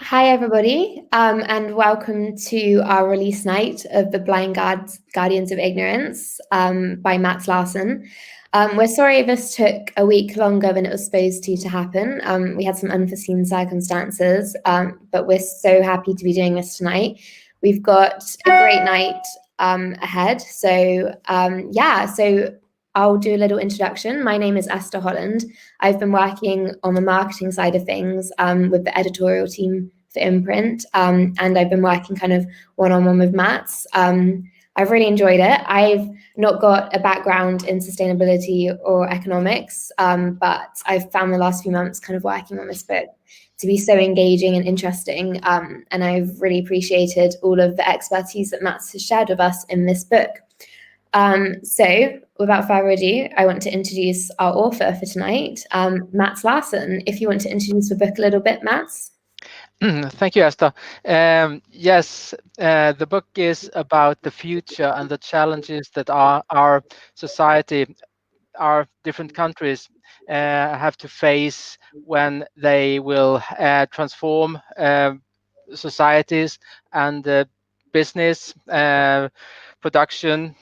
Hi, everybody, and welcome to our release night of The Blind Guardians of Ignorance by Mats Larsson. We're sorry this took a week longer than it was supposed to happen. We had some unforeseen circumstances, but we're so happy to be doing this tonight. We've got a great night ahead. So I'll do a little introduction. My name is Esther Holland. I've been working on the marketing side of things with the editorial team for Imprint, and I've been working kind of one-on-one with Mats. I've really enjoyed it. I've not got a background in sustainability or economics, but I've found the last few months kind of working on this book to be so engaging and interesting, and I've really appreciated all of the expertise that Mats has shared with us in this book. So without further ado, I want to introduce our author for tonight, Mats Larsson. If you want to introduce the book a little bit, Mats. Thank you, Esther. Yes, the book is about the future and the challenges that our society, our different countries have to face when they will transform societies and business, production,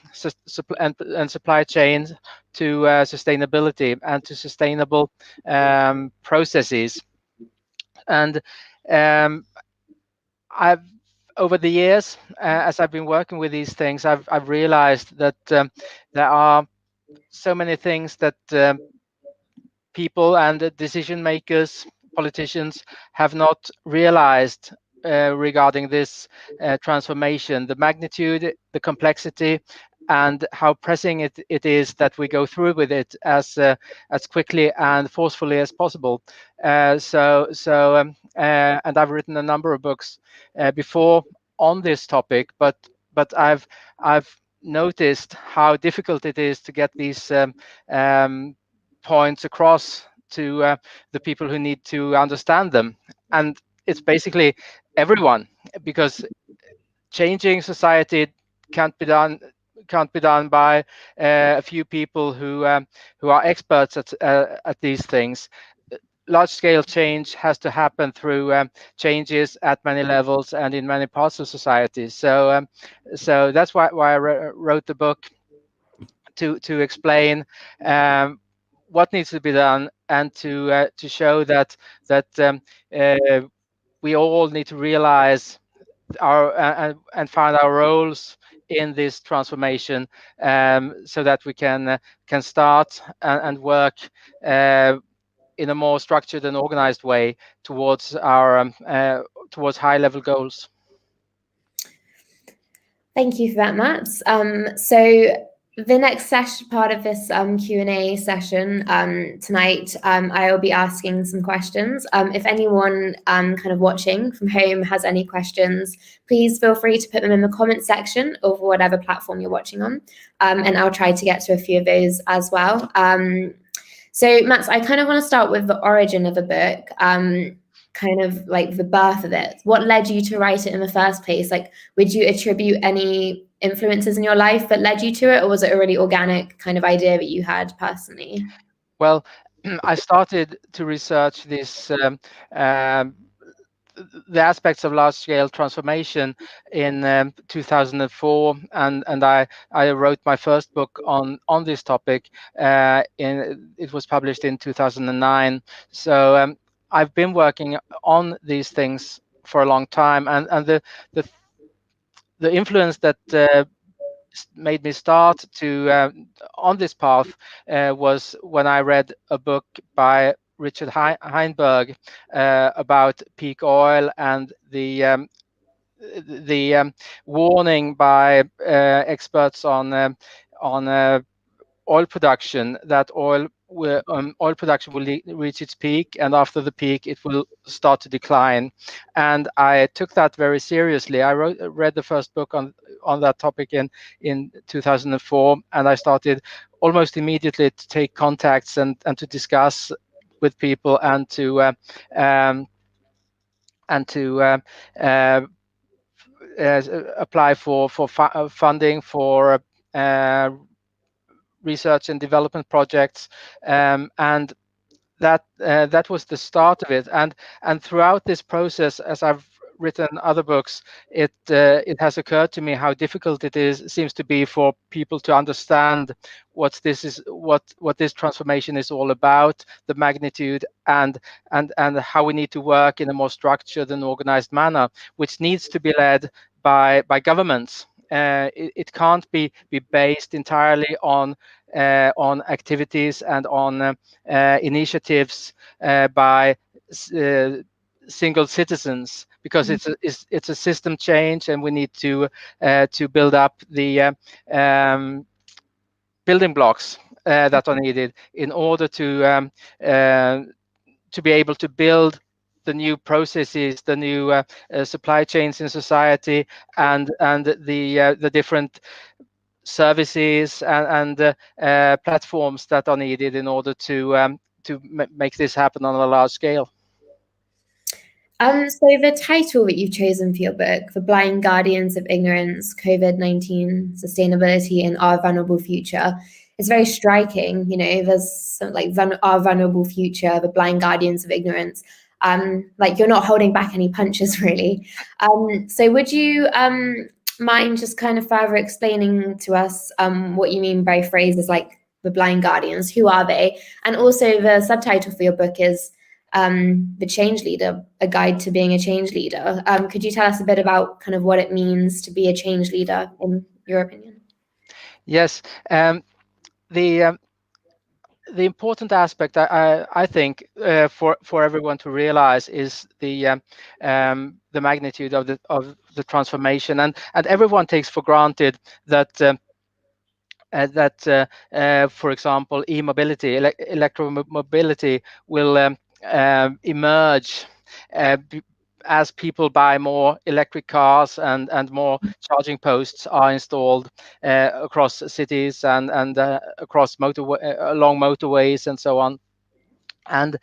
and supply chains to sustainability and to sustainable processes. And I've over the years, as I've been working with these things, I've realized that there are so many things that people and decision makers, politicians, have not realized regarding this transformation, the magnitude, the complexity, and how pressing it is that we go through with it as quickly and forcefully as possible. And I've written a number of books before on this topic, but I've noticed how difficult it is to get these points across to the people who need to understand them. And it's basically everyone, because changing society can't be done by a few people who are experts at these things. Large-scale change has to happen through changes at many levels and in many parts of society. So that's why I wrote the book, to explain what needs to be done, and to show that we all need to realize and find our roles in this transformation, so that we can start and work in a more structured and organized way towards our towards high-level goals. Thank you for that, Mats. So the next part of this Q&A session tonight, I will be asking some questions. If anyone kind of watching from home has any questions, please feel free to put them in the comment section of whatever platform you're watching on, and I'll try to get to a few of those as well. So Mats, I kind of want to start with the origin of the book, kind of like the birth of it. What led you to write it in the first place? Like, would you attribute any influences in your life that led you to it, or was it a really organic kind of idea that you had personally? Well, I started to research this the aspects of large-scale transformation in 2004, and I wrote my first book on this topic. It was published in 2009. So I've been working on these things for a long time, and the influence that made me start to on this path was when I read a book by Richard Heinberg about peak oil and the warning by experts on oil production that oil production will reach its peak, and after the peak it will start to decline. And I took that very seriously. I read the first book on that topic in 2004, and I started almost immediately to take contacts and to discuss with people and to apply for funding for research and development projects, and that was the start of it. And throughout this process, as I've written other books, it has occurred to me how difficult seems to be for people to understand what this transformation is all about, the magnitude, and how we need to work in a more structured and organized manner, which needs to be led by governments. It can't be based entirely on activities and on initiatives by uh, single citizens, because it's a system change, and we need to build up the building blocks that are needed in order uh, to be able to build the new processes, the new supply chains in society, and the different services and platforms that are needed in order to make this happen on a large scale. So the title that you've chosen for your book, The Blind Guardians of Ignorance, COVID-19, Sustainability, and Our Vulnerable Future, is very striking. You know, there's some, like Our Vulnerable Future, The Blind Guardians of Ignorance. Like you're not holding back any punches, really. So would you mind just kind of further explaining to us what you mean by phrases like the blind guardians? Who are they? And also the subtitle for your book is The Change Leader, a guide to being a change leader. Could you tell us a bit about kind of what it means to be a change leader, in your opinion? Yes. The important aspect I think for everyone to realize is the magnitude of the transformation, and everyone takes for granted that for example, e-mobility, electromobility will emerge as people buy more electric cars and more charging posts are installed across cities and across along motorways and so on. And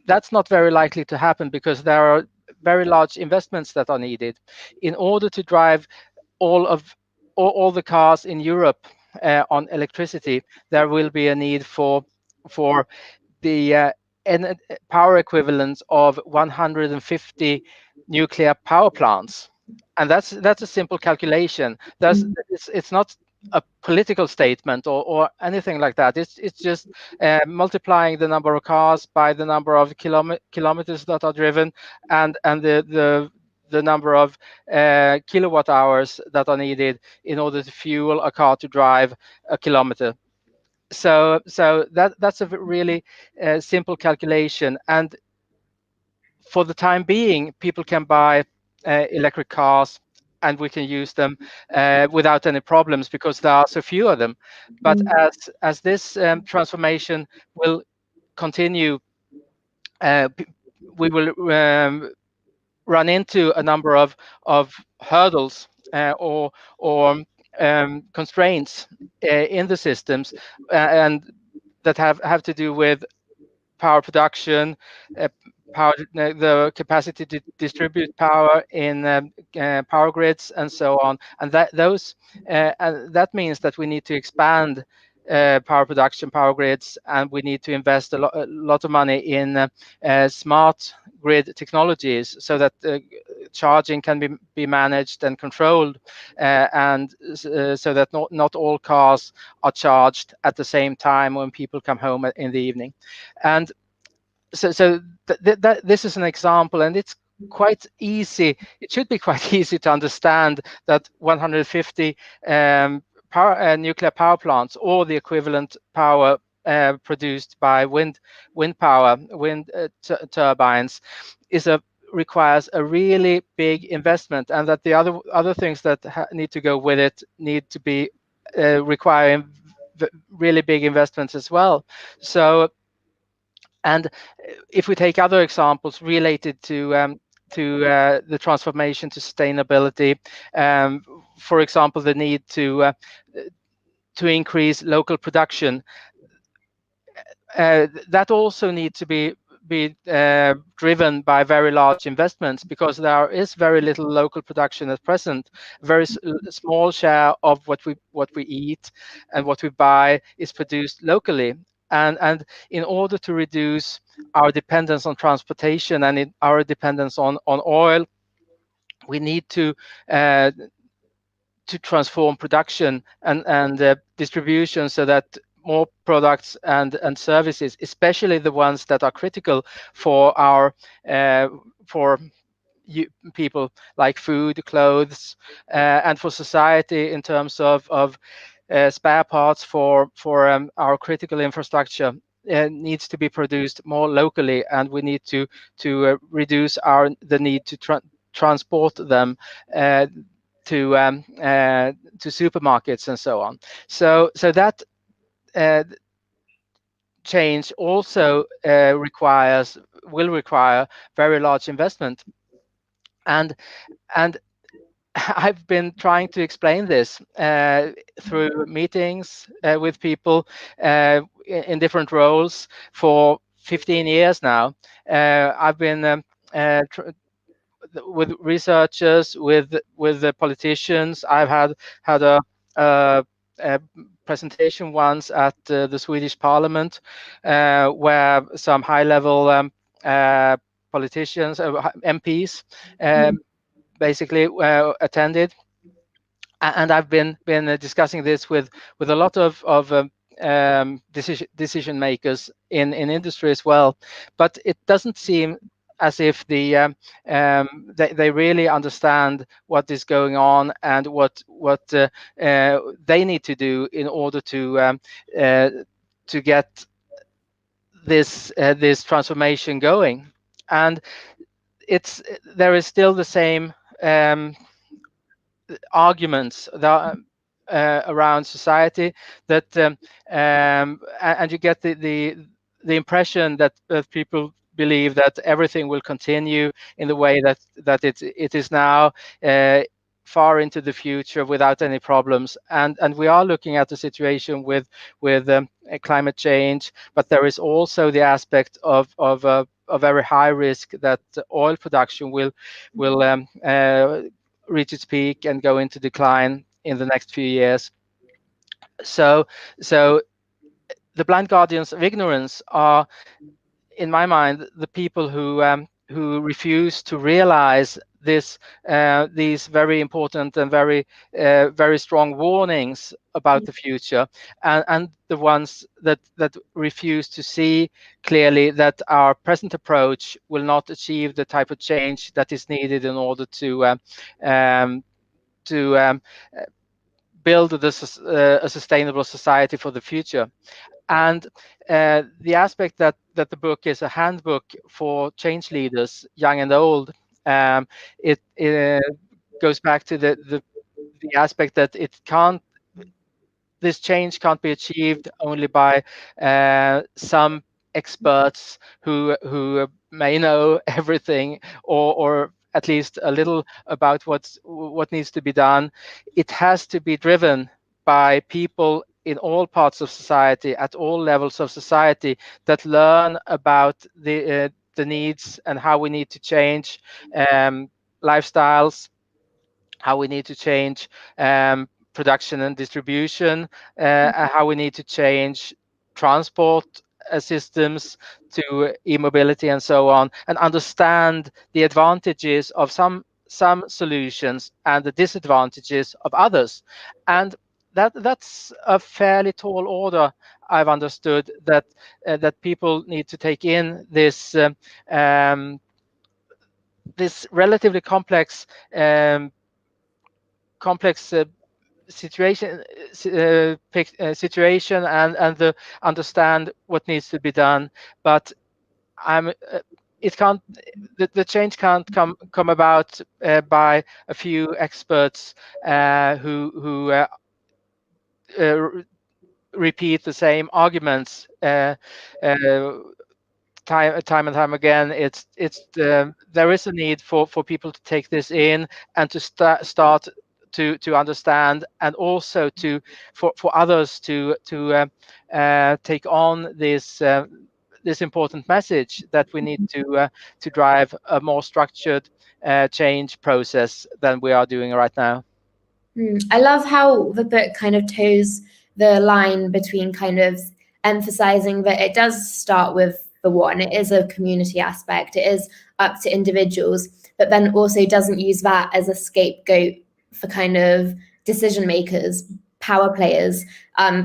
that's not very likely to happen, because there are very large investments that are needed in order to drive all the cars in Europe on electricity. There will be a need for the power equivalent of 150 nuclear power plants, and that's a simple calculation. It's not a political statement or anything like that. It's just multiplying the number of cars by the number of kilometers that are driven, and the number of kilowatt hours that are needed in order to fuel a car to drive a kilometer. So that's a really simple calculation, and for the time being, people can buy electric cars, and we can use them without any problems because there are so few of them. But as this transformation will continue, we will run into a number of hurdles or constraints in the systems, and that have to do with power production, the capacity to distribute power in power grids, and so on. And that means that we need to expand power production, power grids, and we need to invest a lot of money in smart grid technologies, so that charging can be managed and controlled, and so that not all cars are charged at the same time when people come home in the evening. And so this is an example, and it's quite easy. It should be quite easy to understand that 150 nuclear power plants, or the equivalent power produced by wind power, turbines, requires a really big investment, and that the other things that need to go with it need to be requiring really big investments as well. So, and if we take other examples related to the transformation to sustainability, for example, the need to increase local production, that also needs to be driven by very large investments, because there is very little local production at present. Very small share of what we eat and what we buy is produced locally. And in order to reduce our dependence on transportation and our dependence on oil, we need to transform production and distribution so that more products and services, especially the ones that are critical for our for people, like food, clothes, and for society in terms of spare parts for our critical infrastructure, needs to be produced more locally, and we need to reduce the need to transport them uh, to supermarkets and so on. So that uh, change also will require very large investment, and and I've been trying to explain this through meetings with people in different roles for 15 years now. I've been with researchers, with the politicians. I've had a presentation once at the Swedish Parliament, where some high-level politicians, MPs, basically attended, and I've been discussing this with a lot of decision makers in industry as well. But it doesn't seem as if they really understand what is going on and what they need to do in order to get this transformation going. And there is still the same arguments that around society, that and you get the impression that people believe that everything will continue in the way that it is now, far into the future without any problems. And we are looking at the situation with climate change, but there is also the aspect of a very high risk that oil production will reach its peak and go into decline in the next few years. So the blind guardians of ignorance are, in my mind, the people who refuse to realize these very important and very strong warnings about the future, and the ones that refuse to see clearly that our present approach will not achieve the type of change that is needed in order um, to build a sustainable society for the future. And the aspect that the book is a handbook for change leaders, young and old, it goes back to the aspect that this change can't be achieved only by some experts who may know everything, or at least a little about what needs to be done. It has to be driven by people in all parts of society, at all levels of society, that learn about the needs and how we need to change lifestyles, how we need to change production and distribution, how we need to change transport systems to e-mobility and so on, and understand the advantages of some solutions and the disadvantages of others. And that's a fairly tall order. I've understood that people need to take in this relatively complex situation situation, and understand what needs to be done. But I'm it can't the change can't come about by a few experts who uh, repeat the same arguments time and time again. There is a need for people to take this in and to start to understand, and also for others to take on this important message that we need to drive a more structured change process than we are doing right now. I love how the book kind of toes the line between kind of emphasizing that it does start with the one, it is a community aspect, it is up to individuals, but then also doesn't use that as a scapegoat for kind of decision makers, power players,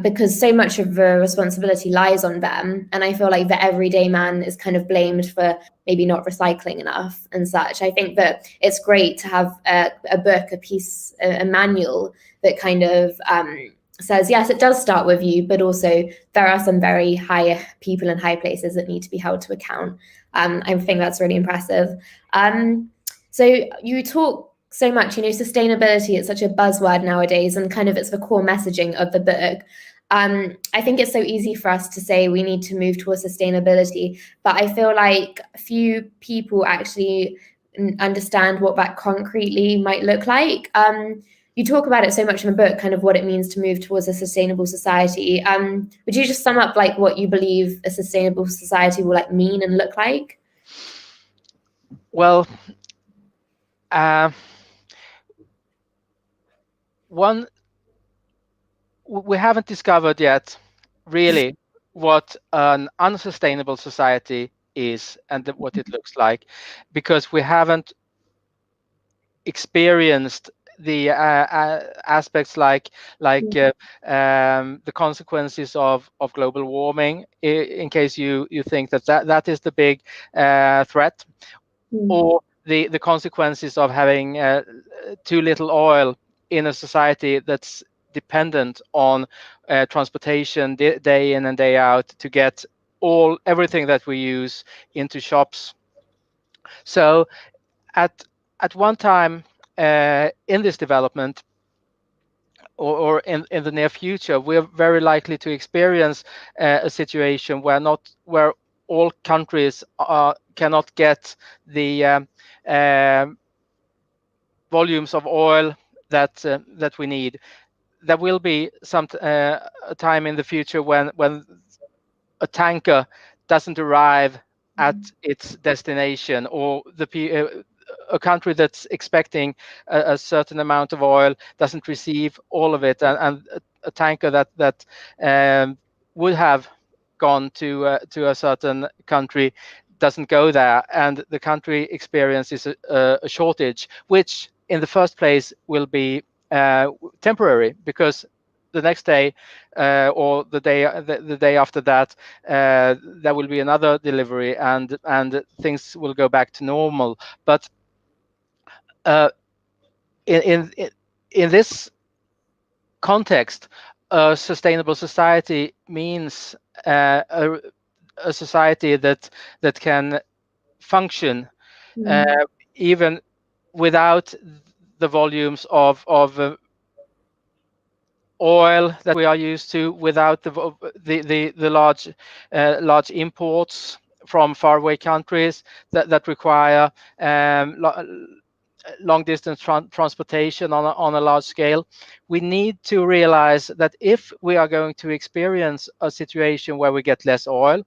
because so much of the responsibility lies on them. And I feel like the everyday man is kind of blamed for maybe not recycling enough and such. I think that it's great to have a book, a piece, a manual that kind of says, yes, it does start with you, but also there are some very high people in high places that need to be held to account. I think that's really impressive. So you talk so much, sustainability is such a buzzword nowadays, and kind of it's the core messaging of the book. I think it's so easy for us to say we need to move towards sustainability, but I feel like few people actually understand what that concretely might look like. You talk about it so much in the book, kind of what it means to move towards a sustainable society. Would you just sum up like what you believe a sustainable society will like mean and look like? Well, we haven't discovered yet really what an unsustainable society is and what it looks like, because we haven't experienced the aspects like the consequences of global warming, in case you think that is the big threat, or the consequences of having too little oil in a society that's dependent on transportation day in and day out to get everything that we use into shops. So at one time in this development, or in the near future, we're very likely to experience a situation where all countries cannot get the volumes of oil that we need. There will be a time in the future when a tanker doesn't arrive at its destination, or a country that's expecting a certain amount of oil doesn't receive all of it, and a tanker that would have gone to a certain country doesn't go there, and the country experiences a shortage, which in the first place will be temporary, because the next day or the day after that, there will be another delivery, and things will go back to normal. But in this context, a sustainable society means a society that can function even without the volumes of oil that we are used to, without the large imports from faraway countries that require long distance transportation on a large scale. We need to realize that if we are going to experience a situation where we get less oil,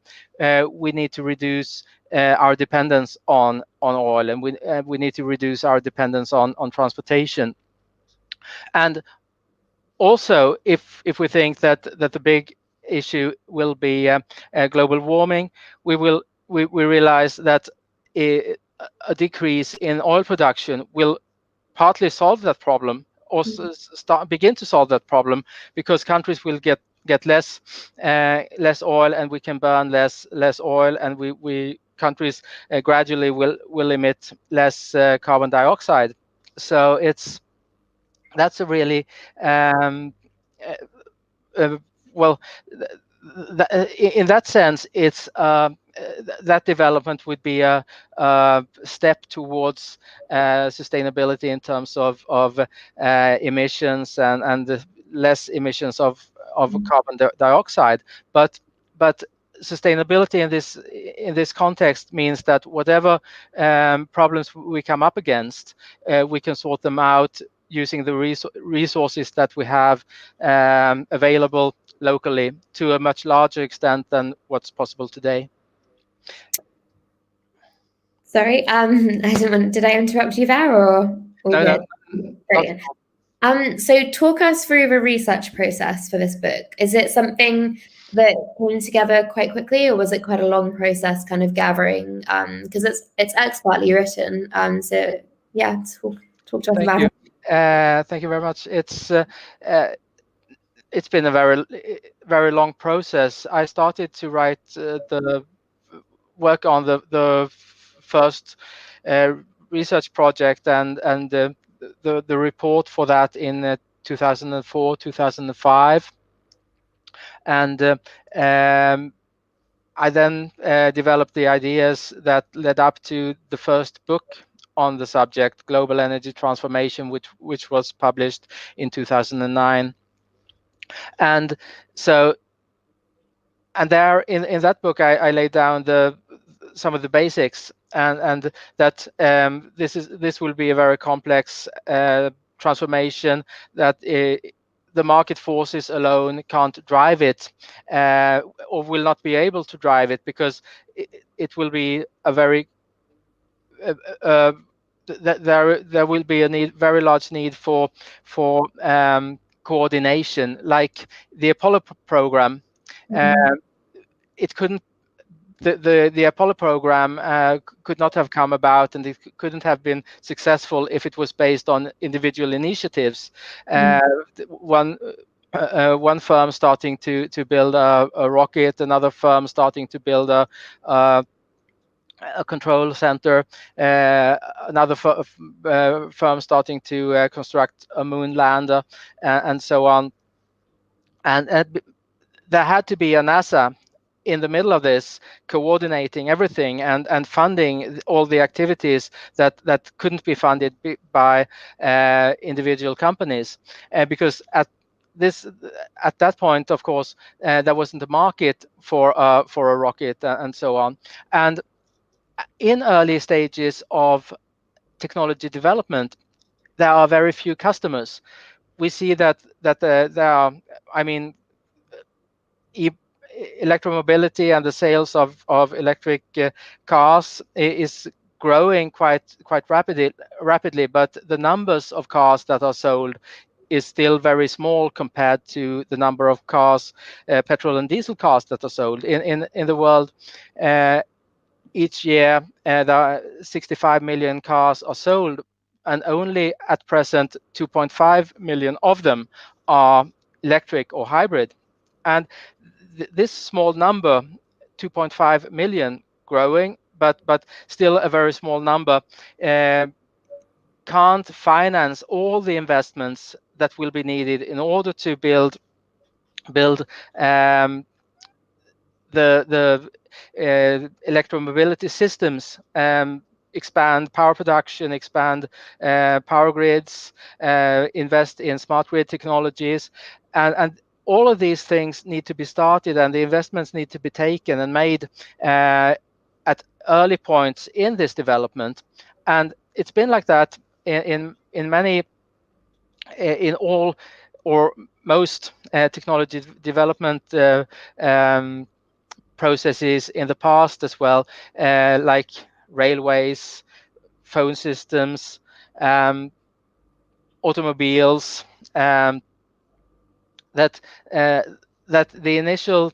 we need to reduce our dependence on oil, and we need to reduce our dependence on transportation. And also, if we think that the big issue will be global warming, we realize that a decrease in oil production will partly solve that problem, or begin to solve that problem, because countries will get less oil, and we can burn less oil, and we countries gradually will emit less carbon dioxide. So that's a really well, in that sense, it's that development would be a step towards sustainability in terms of emissions and less emissions of carbon dioxide. But sustainability in this context means that whatever problems we come up against, we can sort them out using the resources that we have available locally to a much larger extent than what's possible today. Sorry, did I interrupt you there, or all good? No, Brilliant. So talk us through the research process for this book. Is it something that came together quite quickly, or was it quite a long process kind of gathering? Because it's expertly written. So yeah, talk to us Thank about you. it. Thank you very much. It's been a very long process. I started to write the work on the first uh, research project and the report for that in 2004, 2005, and I then developed the ideas that led up to the first book on the subject, Global Energy Transformation, which was published in 2009. And so, and there in that book, I laid down some of the basics, and that this will be a very complex transformation, that the market forces alone can't drive it, or will not be able to drive it, because it will be a very there will be a very large need for coordination, like the Apollo program. It couldn't the Apollo program could not have come about, and it couldn't have been successful if it was based on individual initiatives. One firm starting to build a rocket, another firm starting to build a control center, another firm starting to construct a moon lander, and so on. And there had to be a NASA in the middle of this, coordinating everything and funding all the activities that couldn't be funded by individual companies, because at that point, of course, there wasn't a market for a rocket, and so on. And in early stages of technology development, there are very few customers. We see that there are, I mean, electromobility and the sales of electric cars is growing quite rapidly, but the numbers of cars that are sold is still very small compared to the number of cars, petrol and diesel cars, that are sold in the world. Each year, there are 65 million cars are sold, and only at present 2.5 million of them are electric or hybrid. And this small number, 2.5 million, growing, but still a very small number, can't finance all the investments that will be needed in order to build the electromobility systems, expand power production, expand power grids, invest in smart grid technologies, and all of these things need to be started, and the investments need to be taken and made at early points in this development. And it's been like that in many, in all or most technology development processes in the past as well, like railways, phone systems, automobiles, that that the initial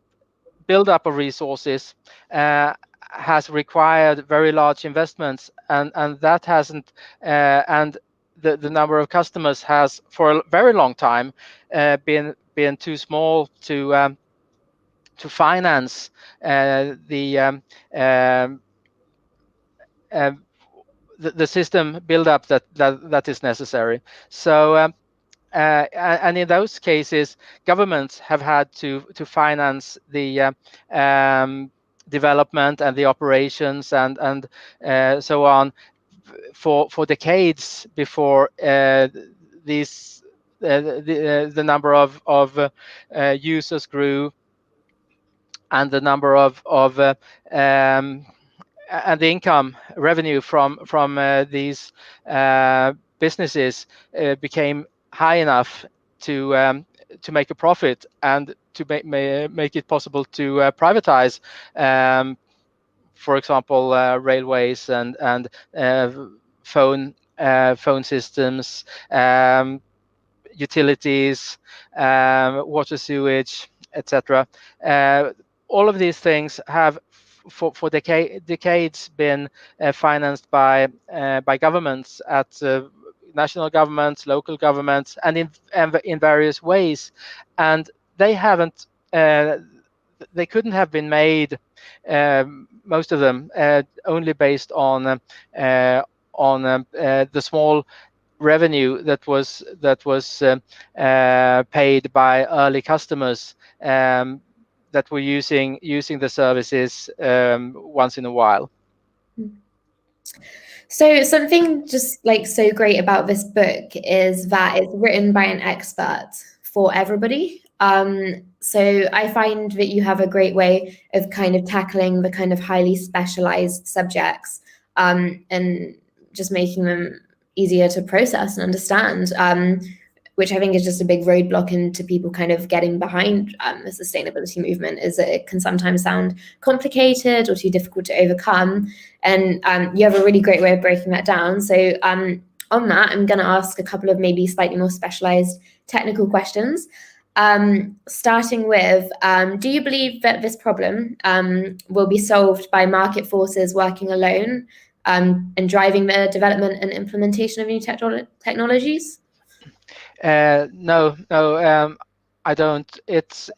build-up of resources has required very large investments, and that hasn't, and the number of customers has for a very long time been too small to finance the system build-up that is necessary. So and in those cases, governments have had to finance the development and the operations and so on for decades before these the number of users grew, and the number of and the income revenue from these businesses became high enough to make a profit, and to make it possible to privatize, for example, railways and phone systems, utilities, water, sewage, etc. All of these things have for decades been financed by governments at national governments, local governments, and in various ways, and they haven't. They couldn't have been made, most of them, only based on the small revenue that was paid by early customers that were using the services once in a while. So something just like so great about this book is that it's written by an expert for everybody. So I find that you have a great way of kind of tackling the kind of highly specialized subjects, and just making them easier to process and understand, which I think is just a big roadblock into people kind of getting behind the sustainability movement, is that it can sometimes sound complicated or too difficult to overcome. And you have a really great way of breaking that down. So on that, I'm going to ask a couple of maybe slightly more specialized technical questions. Starting with, do you believe that this problem will be solved by market forces working alone, and driving the development and implementation of new technologies? No, I don't. It's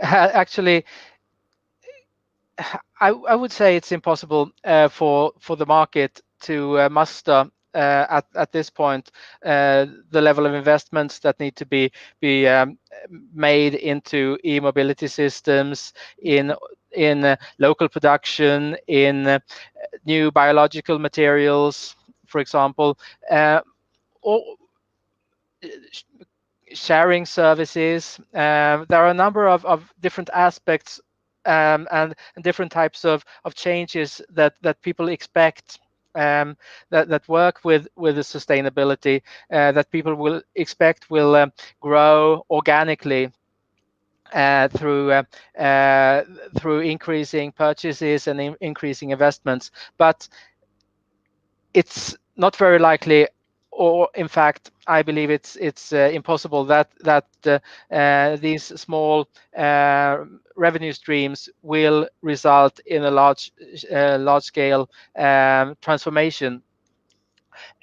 actually, I would say it's impossible for the market to muster at this point the level of investments that need to be made into e-mobility systems, in local production, in new biological materials, for example, or sharing services. There are a number of different aspects and different types of changes that people expect, that work with the sustainability, that people will expect will grow organically through increasing purchases and increasing investments. But it's not very likely, or in fact, I believe it's impossible that these small revenue streams will result in a large scale transformation.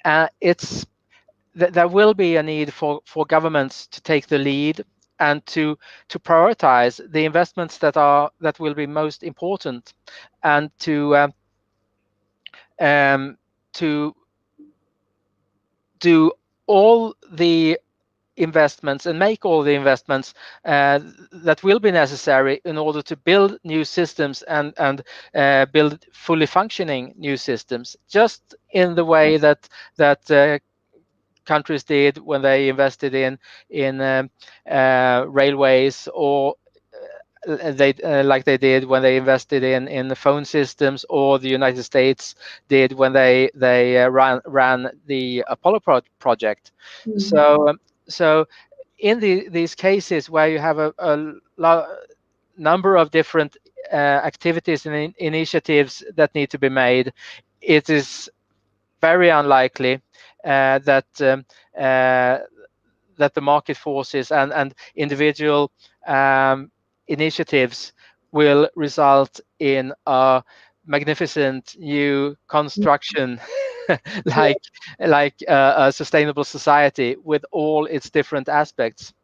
There will be a need for governments to take the lead and to prioritize the investments that will be most important, and to do all the investments and make all the investments that will be necessary in order to build new systems and build fully functioning new systems, just in the way that countries did when they invested in railways, or they like they did when they invested in the phone systems, or the United States did when they ran the Apollo project. So in these cases where you have a number of different activities and initiatives that need to be made, it is very unlikely that the market forces and individual initiatives will result in a magnificent new construction like a sustainable society with all its different aspects.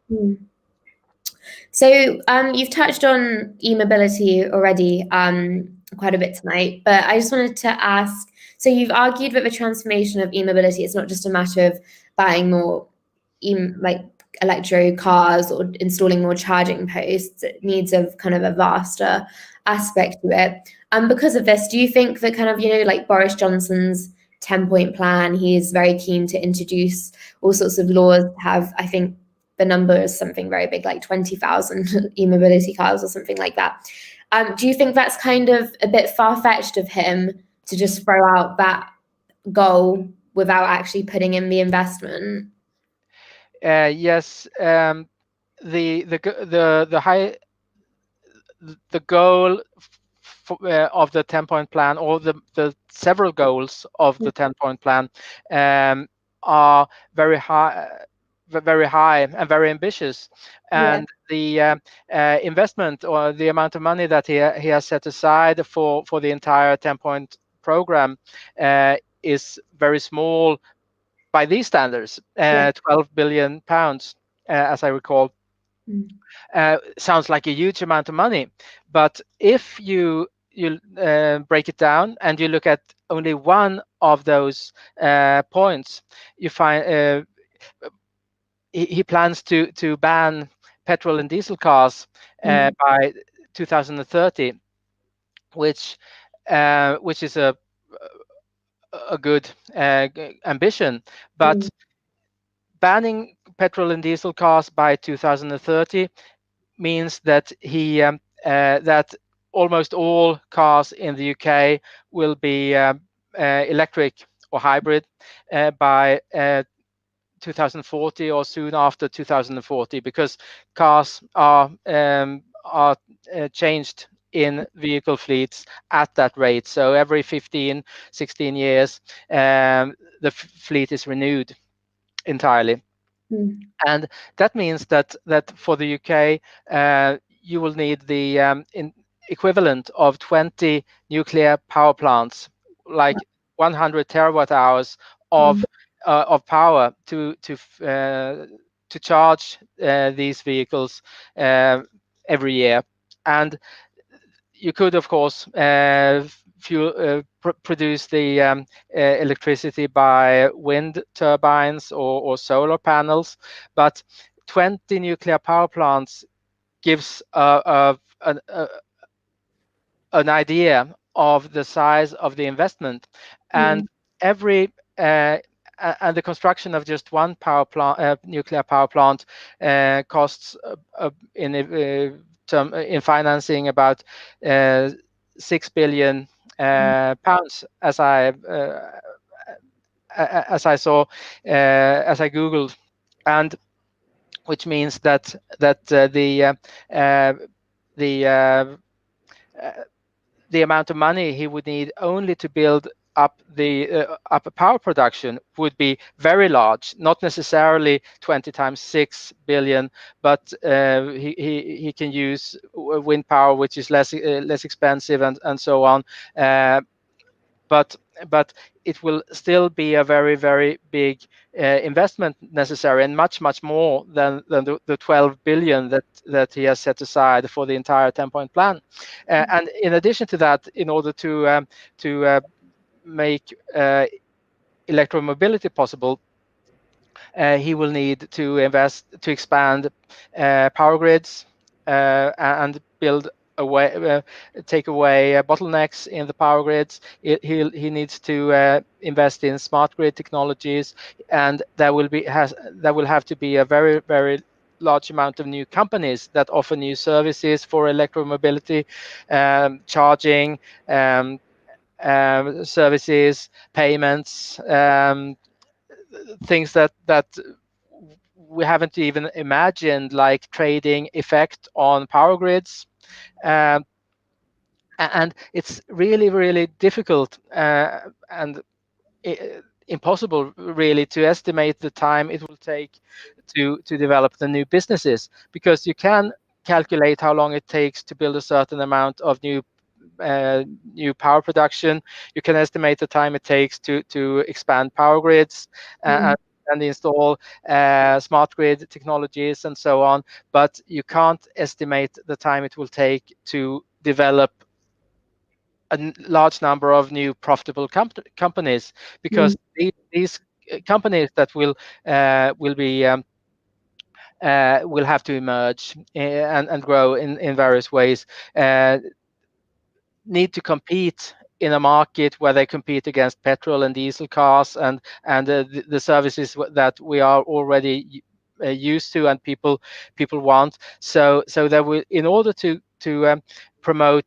So you've touched on e-mobility already quite a bit tonight, but I just wanted to ask, so you've argued that the transformation of e-mobility is not just a matter of buying more like electro cars or installing more charging posts. It needs a kind of a vaster aspect to it. And because of this, do you think that kind of, like Boris Johnson's 10-point plan, he is very keen to introduce all sorts of laws, have, I think, the number is something very big, like 20,000 e-mobility cars or something like that. Do you think that's kind of a bit far-fetched of him to just throw out that goal without actually putting in the investment? Yes, the goal of the 10-point plan, or the several goals of the 10-point plan, are very high, very high and very ambitious, Yeah. and the investment or the amount of money that he has set aside for the entire 10-point program is very small by these standards, Yeah. 12 billion pounds, as I recall. Mm. Sounds like a huge amount of money, but if you break it down and you look at only one of those points, you find he plans to ban petrol and diesel cars Mm. by 2030, which is a good ambition, but Mm. banning petrol and diesel cars by 2030 means that that almost all cars in the UK will be electric or hybrid by 2040 or soon after 2040, because cars are changed in vehicle fleets at that rate. So every 15, 16 years, the fleet is renewed entirely. Mm. And that means that for the UK, you will need the equivalent of 20 nuclear power plants, like 100 terawatt hours Mm. of power to charge these vehicles every year. And you could, of course, produce the electricity by wind turbines or solar panels, but 20 nuclear power plants gives an idea of the size of the investment. And Mm. every and the construction of just one nuclear power plant costs in financing about 6 billion pounds, as I saw, as I googled. And which means that uh, the the amount of money he would need only to build up power production would be very large, not necessarily 20 times 6 billion, but he can use wind power, which is less expensive, and so on. Uh, but but it will still be a very, very big investment necessary, and much more than the 12 billion that he has set aside for the entire 10-point plan. And in addition to that, in order to make electromobility possible, he will need to invest to expand power grids and build away, take away bottlenecks in the power grids. He needs to invest in smart grid technologies, and there will have to be a very, very large amount of new companies that offer new services for electromobility, charging, services, payments, things that we haven't even imagined, like trading effect on power grids. Um, and it's really, really difficult and impossible, really, to estimate the time it will take to develop the new businesses, because you can calculate how long it takes to build a certain amount of new power production. You can estimate the time it takes to expand power grids Mm. and install smart grid technologies and so on, but you can't estimate the time it will take to develop a large number of new profitable companies, Mm. because these companies that will have to emerge and grow in various ways, need to compete in a market where they compete against petrol and diesel cars and the services that we are already used to and people want. So there will, in order to promote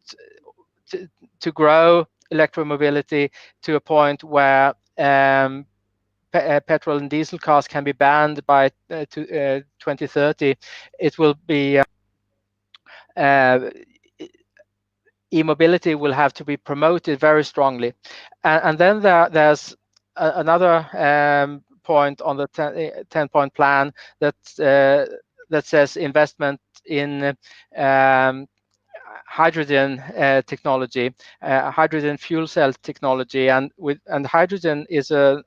to grow electromobility to a point where petrol and diesel cars can be banned by 2030, it will be uh, e-mobility will have to be promoted very strongly. And then there's another point on the 10-point plan that says investment in hydrogen technology, hydrogen fuel cell technology, and hydrogen is a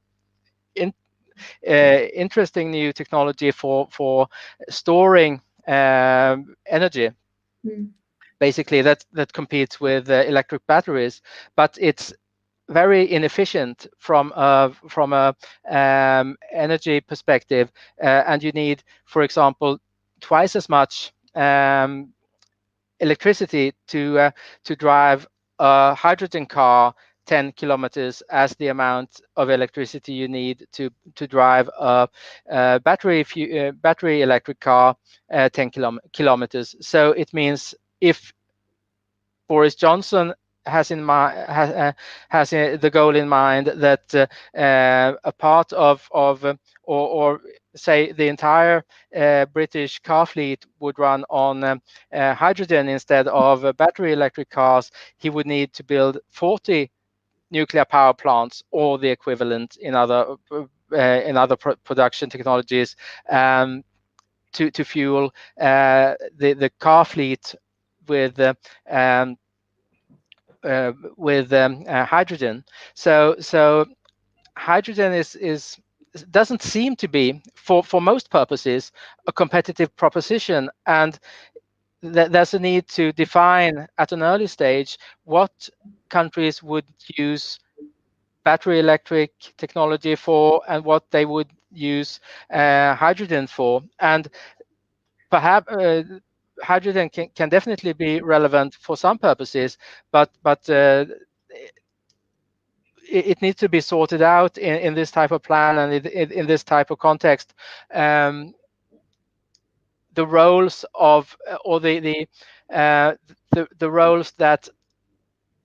interesting new technology for storing energy. Basically, that competes with electric batteries, but it's very inefficient from a energy perspective, and you need, for example, twice as much electricity to drive a hydrogen car 10 kilometers as the amount of electricity you need to drive a battery electric car 10 kilometers. So it means if Boris Johnson has in mind has the goal in mind that a part of or say the entire British car fleet would run on hydrogen instead of battery electric cars, he would need to build 40 nuclear power plants or the equivalent in other production technologies to fuel the car fleet with hydrogen. So hydrogen is doesn't seem to be for most purposes a competitive proposition, and there's a need to define at an early stage what countries would use battery electric technology for and what they would use hydrogen for. And perhaps hydrogen can definitely be relevant for some purposes, but it needs to be sorted out in this type of plan and in this type of context. The roles of or the roles that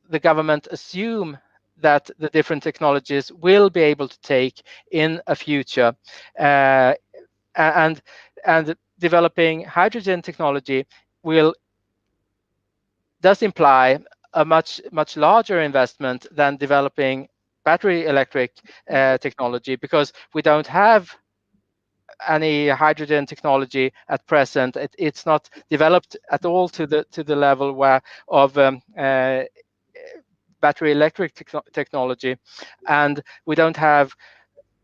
the government assume that the different technologies will be able to take in a future, and developing hydrogen technology does imply a much larger investment than developing battery electric technology, because we don't have any hydrogen technology at present. It's not developed at all to the level where of battery electric technology, and we don't have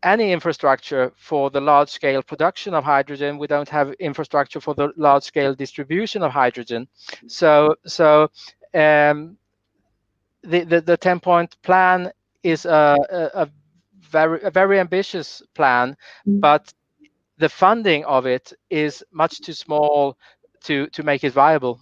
any infrastructure for the large-scale production of hydrogen. We don't have infrastructure for the large-scale distribution of hydrogen. So the 10-point plan is a very ambitious plan, but the funding of it is much too small to make it viable.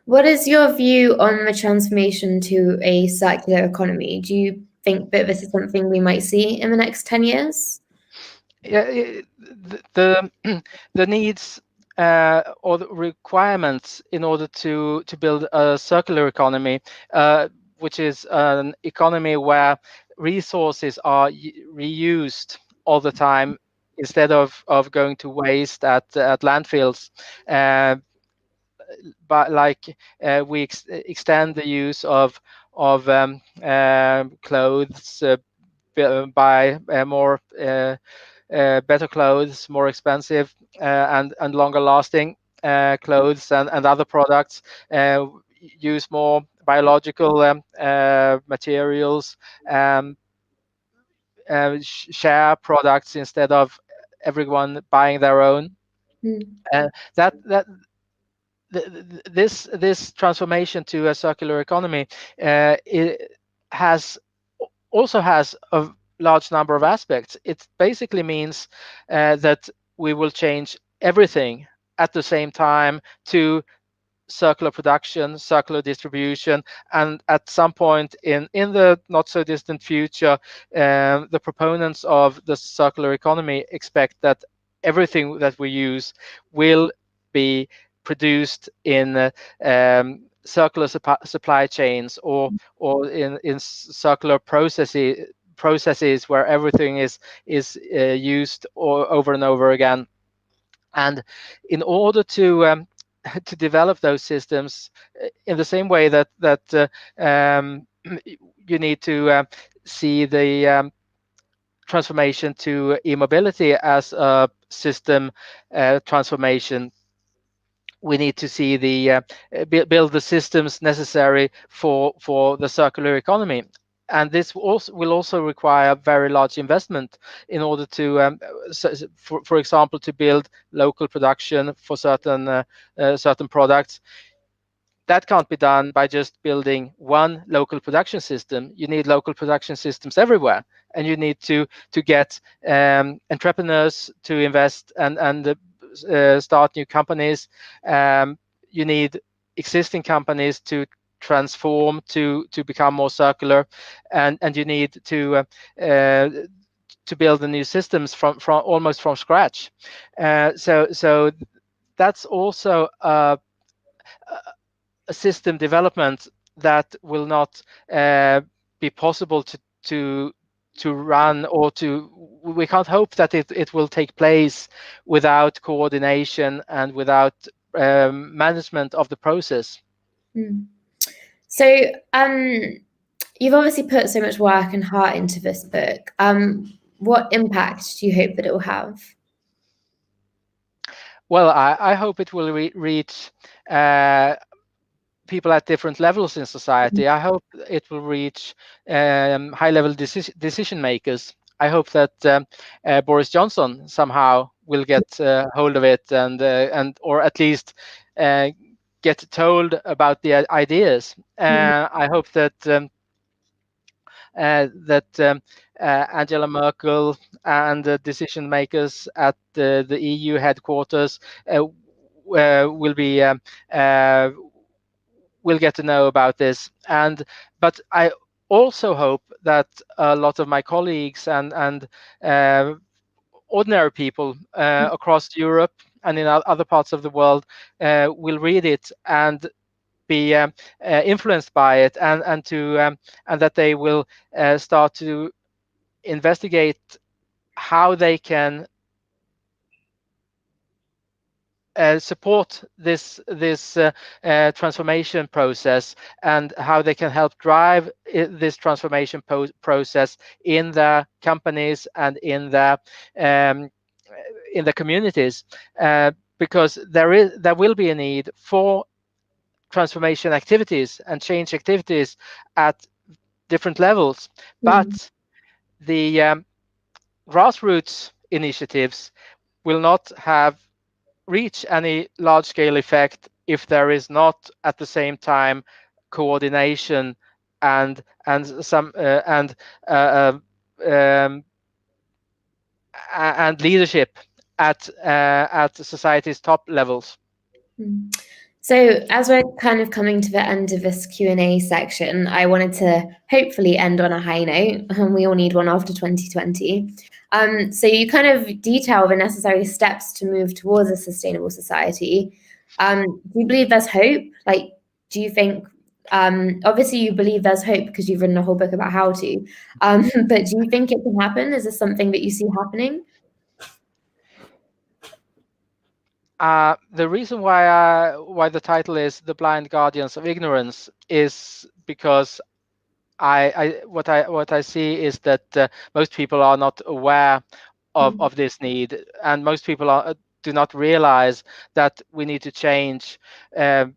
What is your view on the transformation to a circular economy? Do you think that this is something we might see in the next 10 years? Yeah, the needs or the requirements in order to build a circular economy, which is an economy where resources are reused all the time instead of going to waste at landfills. But like we extend the use of clothes, buy more better clothes, more expensive and longer lasting clothes and other products, use more biological materials, share products instead of everyone buying their own. This transformation to a circular economy it also has a large number of aspects. It basically means that we will change everything at the same time to circular production, circular distribution, and at some point in the not so distant future, the proponents of the circular economy expect that everything that we use will be produced in circular supply chains or in circular processes where everything is used over and over again. And in order to develop those systems in the same way that you need to see the transformation to e-mobility as a system transformation. We need to see build the systems necessary for the circular economy, and this will also require very large investment in order to, for example, to build local production for certain products. That can't be done by just building one local production system. You need local production systems everywhere, and you need to get entrepreneurs to invest and start new companies. You need existing companies to transform to become more circular, and you need to build the new systems from almost from scratch. So that's also a system development that will not be possible to run, or we can't hope that it will take place without coordination and without management of the process. So you've obviously put so much work and heart into this book. What impact do you hope that it will have? Well, I hope it will reach people at different levels in society. I hope it will reach high-level decision makers. I hope that Boris Johnson somehow will get hold of it and or at least get told about the ideas. I hope that Angela Merkel and the decision makers at the EU headquarters will be will get to know about this. But I also hope that a lot of my colleagues and ordinary people across Europe and in other parts of the world will read it and be influenced by it, and that they will start to investigate how they can support this transformation process, and how they can help drive this transformation process in the companies and in the communities, because there will be a need for transformation activities and change activities at different levels. But the grassroots initiatives will not reach any large-scale effect if there is not at the same time coordination and leadership at society's top levels. So as we're kind of coming to the end of this Q&A section, I wanted to hopefully end on a high note, and we all need one after 2020. So you kind of detail the necessary steps to move towards a sustainable society. Do you believe there's hope? Like, do you think, obviously you believe there's hope because you've written a whole book about how to, but do you think it can happen? Is this something that you see happening? The reason why the title is "The Blind Guardians of Ignorance" is because what I see is that most people are not aware of this need, and most people do not realize that we need to change. There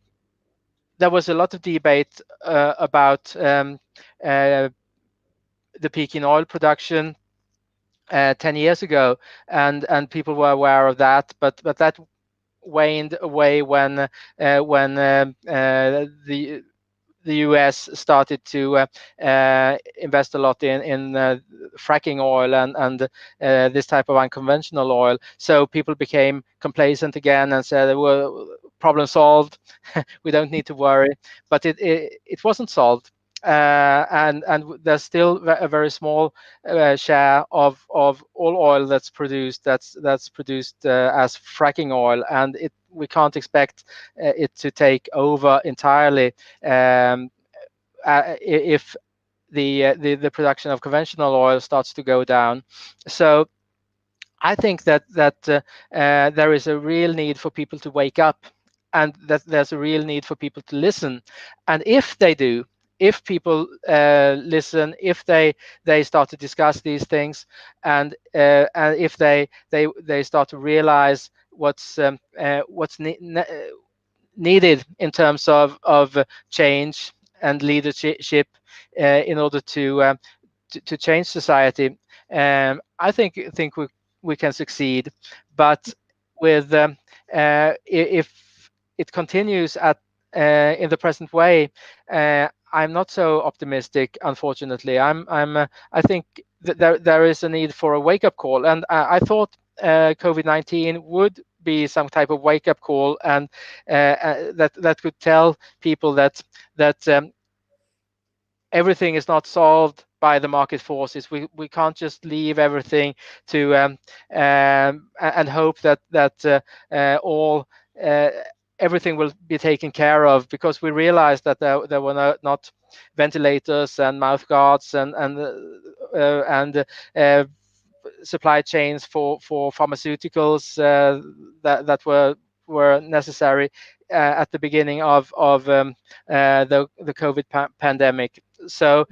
was a lot of debate about the peak in oil production 10 years ago, and people were aware of that, but that waned away when the US started to invest a lot in fracking oil and this type of unconventional oil. So people became complacent again and said, well, problem solved, we don't need to worry. But it wasn't solved. And there's still a very small share of all oil that's produced that's produced as fracking oil, and we can't expect it to take over entirely if the production of conventional oil starts to go down. So I think that there is a real need for people to wake up, and that there's a real need for people to listen. And if they do, if people listen, if they start to discuss these things, and if they start to realize what's needed in terms of change and leadership in order to change society. I think we can succeed, but with if it continues in the present way, I'm not so optimistic. Unfortunately, I think that there is a need for a wake up call, and I thought COVID-19 would be some type of wake up call, and that could tell people that everything is not solved by the market forces. We can't just leave everything to and hope that all everything will be taken care of, because we realized that there were not ventilators and mouth guards and supply chains for pharmaceuticals that were necessary at the beginning of the COVID pandemic. So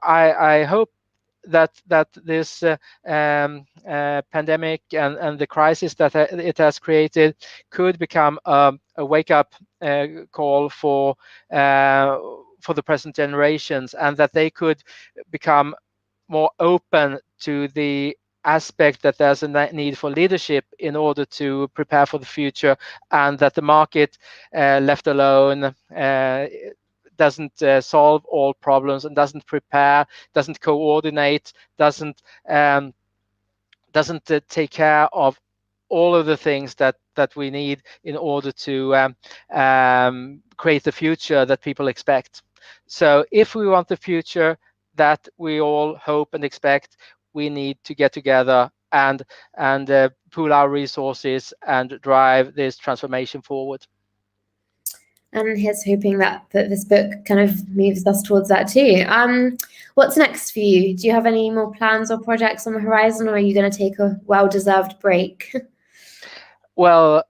I hope that this pandemic and the crisis that it has created could become a wake up call for the present generations, and that they could become more open to the aspect that there's a need for leadership in order to prepare for the future, and that the market left alone doesn't solve all problems, and doesn't prepare, doesn't coordinate, doesn't take care of all of the things that we need in order to create the future that people expect. So if we want the future that we all hope and expect, we need to get together and pool our resources and drive this transformation forward. And here's hoping that this book kind of moves us towards that too. What's next for you? Do you have any more plans or projects on the horizon, or are you going to take a well-deserved break? Well,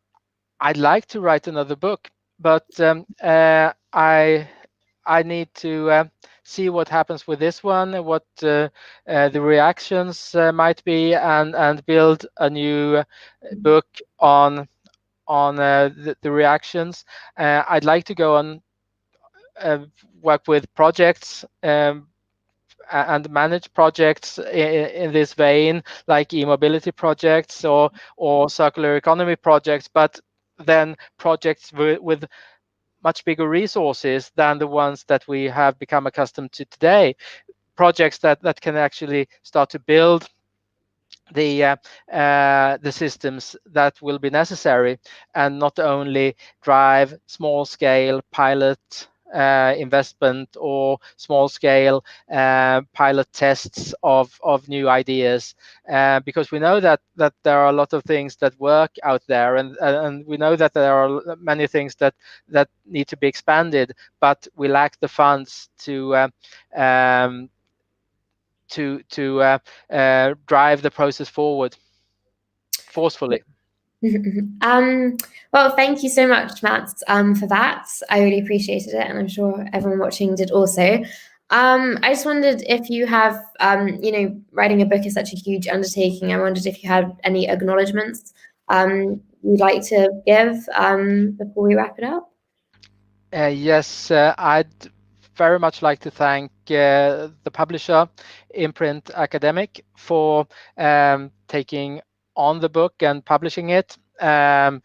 I'd like to write another book, but I need to see what happens with this one, what the reactions might be, and build a new book on the reactions. I'd like to go on work with projects and manage projects in this vein, like e-mobility projects or circular economy projects, but then projects with much bigger resources than the ones that we have become accustomed to today. Projects that can actually start to build the systems that will be necessary, and not only drive small scale pilot investment or small scale pilot tests of new ideas, because we know that there are a lot of things that work out there, and we know that there are many things that need to be expanded, but we lack the funds to drive the process forward forcefully. Well, thank you so much, Matt, for that. I really appreciated it, and I'm sure everyone watching did also. I just wondered if you have, writing a book is such a huge undertaking. I wondered if you had any acknowledgements you'd like to give before we wrap it up. Yes, I'd very much like to thank the publisher, Imprint Academic, for taking on the book and publishing it. I'm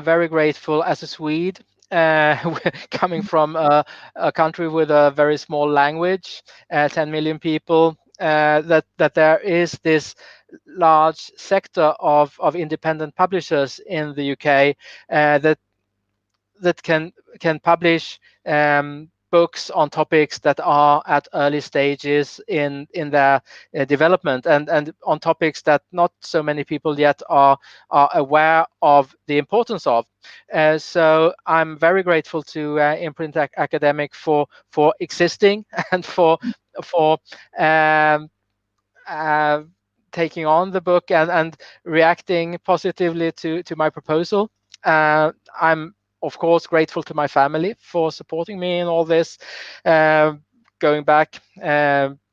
very grateful as a Swede, coming from a country with a very small language, 10 million people, that there is this large sector of independent publishers in the UK that can publish books on topics that are at early stages in their development, and on topics that not so many people yet are aware of the importance of. So I'm very grateful to Imprint Academic for existing and for um, taking on the book and reacting positively to my proposal. I'm of course, grateful to my family for supporting me in all this, going back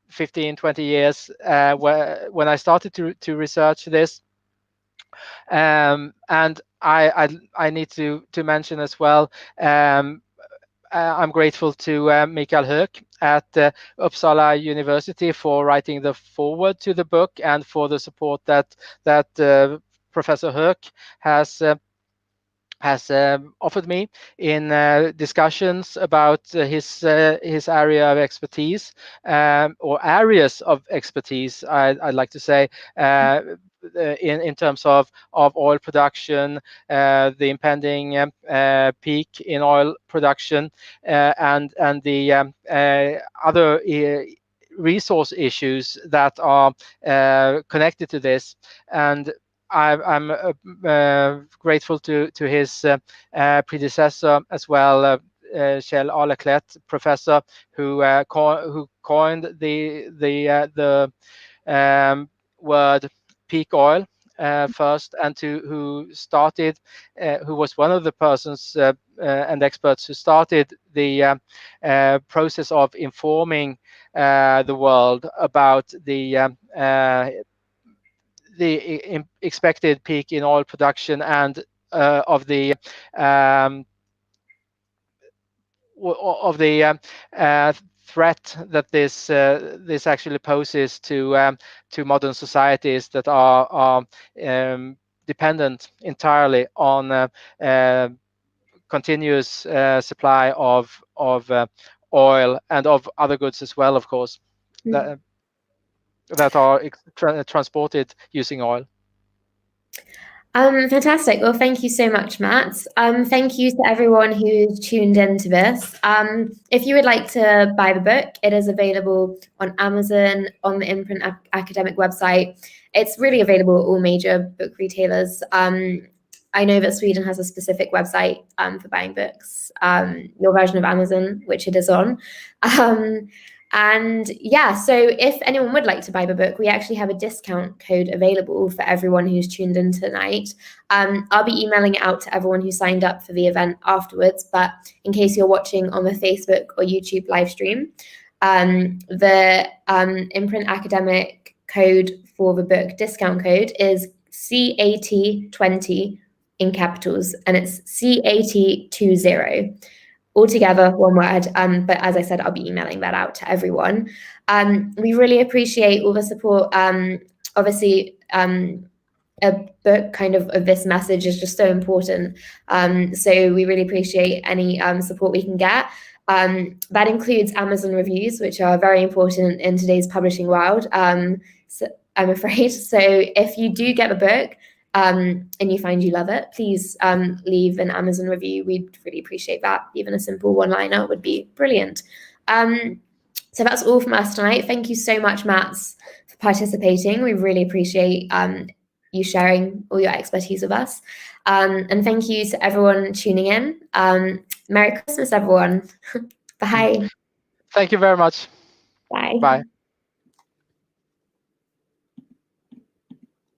15, 20 years, when I started to research this. And I need to mention as well, I'm grateful to Mikael Höök at Uppsala University for writing the foreword to the book, and for the support that Professor Höök has offered me in discussions about his area of expertise, or areas of expertise, I'd like to say, in terms of oil production, the impending peak in oil production, and the other resource issues that are connected to this. And I'm grateful to his predecessor as well, Kjell Aleklett, professor, who coined the word peak oil first, and who was one of the persons and experts who started the process of informing the world about the expected peak in oil production, and of the threat that this actually poses to modern societies that are dependent entirely on continuous supply of oil, and of other goods as well, of course, that are transported using oil. Fantastic. Well, thank you so much, Matt. Thank you to everyone who's tuned into this. If you would like to buy the book, it is available on Amazon, on the Imprint Academic website. It's really available at all major book retailers. I know that Sweden has a specific website for buying books, your version of Amazon, which it is on. And yeah, so if anyone would like to buy the book, we actually have a discount code available for everyone who's tuned in tonight. I'll be emailing it out to everyone who signed up for the event afterwards, but in case you're watching on the Facebook or YouTube live stream, the Imprint Academic code for the book discount code is CAT20 in capitals, and it's CAT20. Altogether, one word. But as I said, I'll be emailing that out to everyone. We really appreciate all the support. Obviously, a book kind of this message is just so important. So we really appreciate any support we can get. That includes Amazon reviews, which are very important in today's publishing world, so I'm afraid. So if you do get the book, and you find you love it, please leave an Amazon review. We'd really appreciate that. Even a simple one-liner would be brilliant. So that's all from us tonight. Thank you so much, Mats, for participating. We really appreciate you sharing all your expertise with us. And thank you to everyone tuning in. Merry Christmas, everyone. Bye. Thank you very much. Bye. Bye.